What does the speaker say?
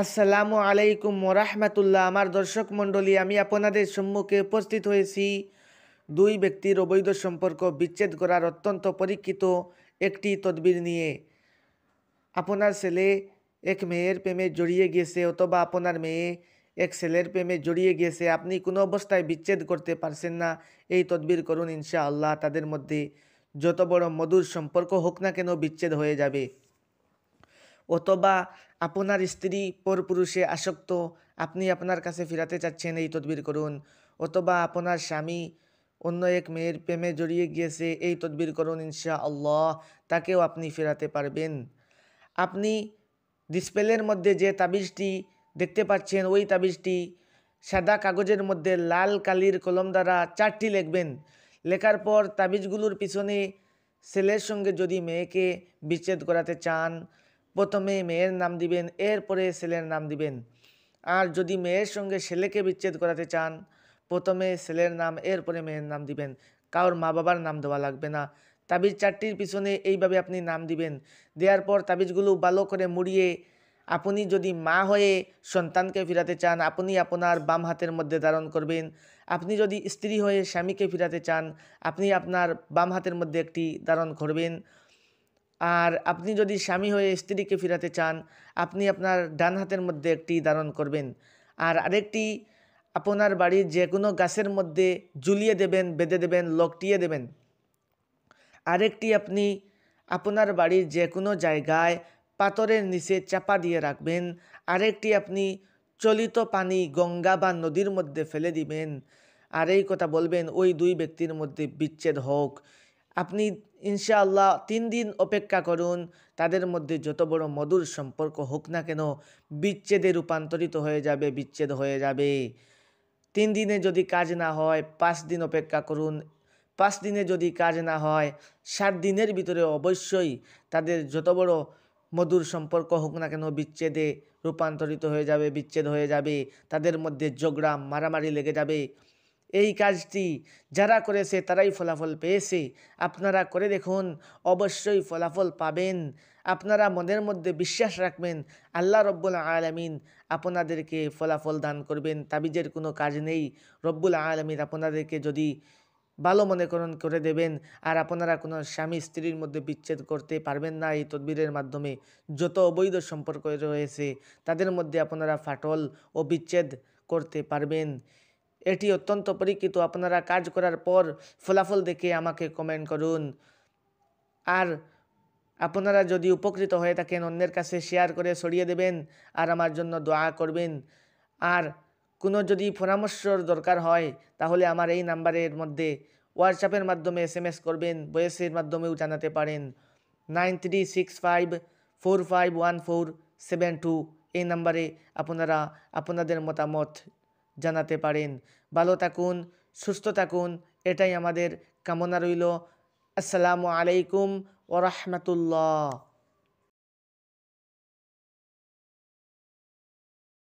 আসসালামু আলাইকুম ওরহমতুল্লাহ। আমার দর্শক মণ্ডলী, আমি আপনাদের সম্মুখে উপস্থিত হয়েছি দুই ব্যক্তির অবৈধ সম্পর্ক বিচ্ছেদ করার অত্যন্ত পরীক্ষিত একটি তদবির নিয়ে। আপনার ছেলে এক মেয়ের প্রেমে জড়িয়ে গিয়েছে, অথবা আপনার মেয়ে এক ছেলের প্রেমে জড়িয়ে গিয়েছে, আপনি কোনো অবস্থায় বিচ্ছেদ করতে পারছেন না। এই তদবির করুন, ইনশাআল্লাহ তাদের মধ্যে যত বড় মধুর সম্পর্ক হোক না কেন বিচ্ছেদ হয়ে যাবে। অথবা আপনার স্ত্রী পরপুরুষে আসক্ত, আপনি আপনার কাছে ফেরাতে চাচ্ছেন, এই তদবির করুন। অথবা আপনার স্বামী অন্য এক মেয়ের প্রেমে জড়িয়ে গিয়েছে, এই তদবির করুন, ইনশাআল্লাহ তাকেও আপনি ফেরাতে পারবেন। আপনি ডিসপ্লের মধ্যে যে তাবিজটি দেখতে পাচ্ছেন, ওই তাবিজটি সাদা কাগজের মধ্যে লাল কালির কলম দ্বারা 4টি লিখবেন। লেখার পর তাবিজগুলোর পিছনে ছেলের সঙ্গে যদি মেয়েকে বিচ্ছেদ করাতে চান, প্রথমে মেয়ের নাম দিবেন, এরপরে ছেলের নাম দিবেন। আর যদি মেয়ের সঙ্গে ছেলেকে বিচ্ছেদ করাতে চান, প্রথমে ছেলের নাম, এরপরে মেয়ের নাম দিবেন। কারোর মা বাবার নাম দেওয়া লাগবে না। তাবিজ 4টির পিছনে এইভাবে আপনি নাম দিবেন। দেওয়ার পর তাবিজগুলো ভালো করে মুড়িয়ে, আপনি যদি মা হয়ে সন্তানকে ফিরাতে চান, আপনি আপনার বাম হাতের মধ্যে ধারণ করবেন। আপনি যদি স্ত্রী হয়ে স্বামীকে ফিরাতে চান, আপনি আপনার বাম হাতের মধ্যে একটি ধারণ করবেন। আর আপনি যদি স্বামী হয়ে স্ত্রীকে ফিরাতে চান, আপনি আপনার ডান হাতের মধ্যে একটি ধারণ করবেন। আর আরেকটি আপনার বাড়ির যে কোনো গাছের মধ্যে ঝুলিয়ে দেবেন, বেঁধে দেবেন, লকটিয়ে দেবেন। আরেকটি আপনি আপনার বাড়ির যে কোনো জায়গায় পাথরের নিচে চাপা দিয়ে রাখবেন। আরেকটি আপনি চলিত পানি গঙ্গা বা নদীর মধ্যে ফেলে দিবেন। আর এই কথা বলবেন, ওই দুই ব্যক্তির মধ্যে বিচ্ছেদ হোক। আপনি ইনশাআল্লাহ 3 দিন অপেক্ষা করুন, তাদের মধ্যে যত বড় মধুর সম্পর্ক হোক না কেন বিচ্ছেদে রূপান্তরিত হয়ে যাবে, বিচ্ছেদ হয়ে যাবে। 3 দিনে যদি কাজ না হয় 5 দিন অপেক্ষা করুন। 5 দিনে যদি কাজ না হয় 7 দিনের ভিতরে অবশ্যই তাদের যত বড় মধুর সম্পর্ক হোক না কেন বিচ্ছেদে রূপান্তরিত হয়ে যাবে, বিচ্ছেদ হয়ে যাবে। তাদের মধ্যে ঝগড়া মারামারি লেগে যাবে। এই কাজটি যারা করেছে তারাই ফলাফল পেয়েছে। আপনারা করে দেখুন, অবশ্যই ফলাফল পাবেন। আপনারা মনের মধ্যে বিশ্বাস রাখবেন, আল্লাহ রব্বুল আলামিন আপনাদেরকে ফলাফল দান করবেন। তাবিজের কোনো কাজ নেই। রব্বুল আলামিন আপনাদেরকে যদি ভালো মনে করে দেবেন। আর আপনারা কোনো স্বামী স্ত্রীর মধ্যে বিচ্ছেদ করতে পারবেন না এই তদবিরের মাধ্যমে। যত অবৈধ সম্পর্ক রয়েছে তাদের মধ্যে আপনারা ফাটল ও বিচ্ছেদ করতে পারবেন। এটি অত্যন্ত পরীক্ষিত। আপনারা কাজ করার পর ফলাফল দেখে আমাকে কমেন্ট করুন। আর আপনারা যদি উপকৃত হয়ে থাকেন, অন্যের কাছে শেয়ার করে ছড়িয়ে দেবেন আর আমার জন্য দোয়া করবেন। আর কোনো যদি পরামর্শর দরকার হয় তাহলে আমার এই নাম্বারের মধ্যে হোয়াটসঅ্যাপের মাধ্যমে SMS করবেন, ভয়েসের মাধ্যমেও জানাতে পারেন। 9365451472 এই নাম্বারে আপনারা আপনাদের মতামত জানাতে পারেন। ভালো থাকুন, সুস্থ থাকুন, এটাই আমাদের কামনা রইল। আসসালামু আলাইকুম ওয়া রাহমাতুল্লাহ।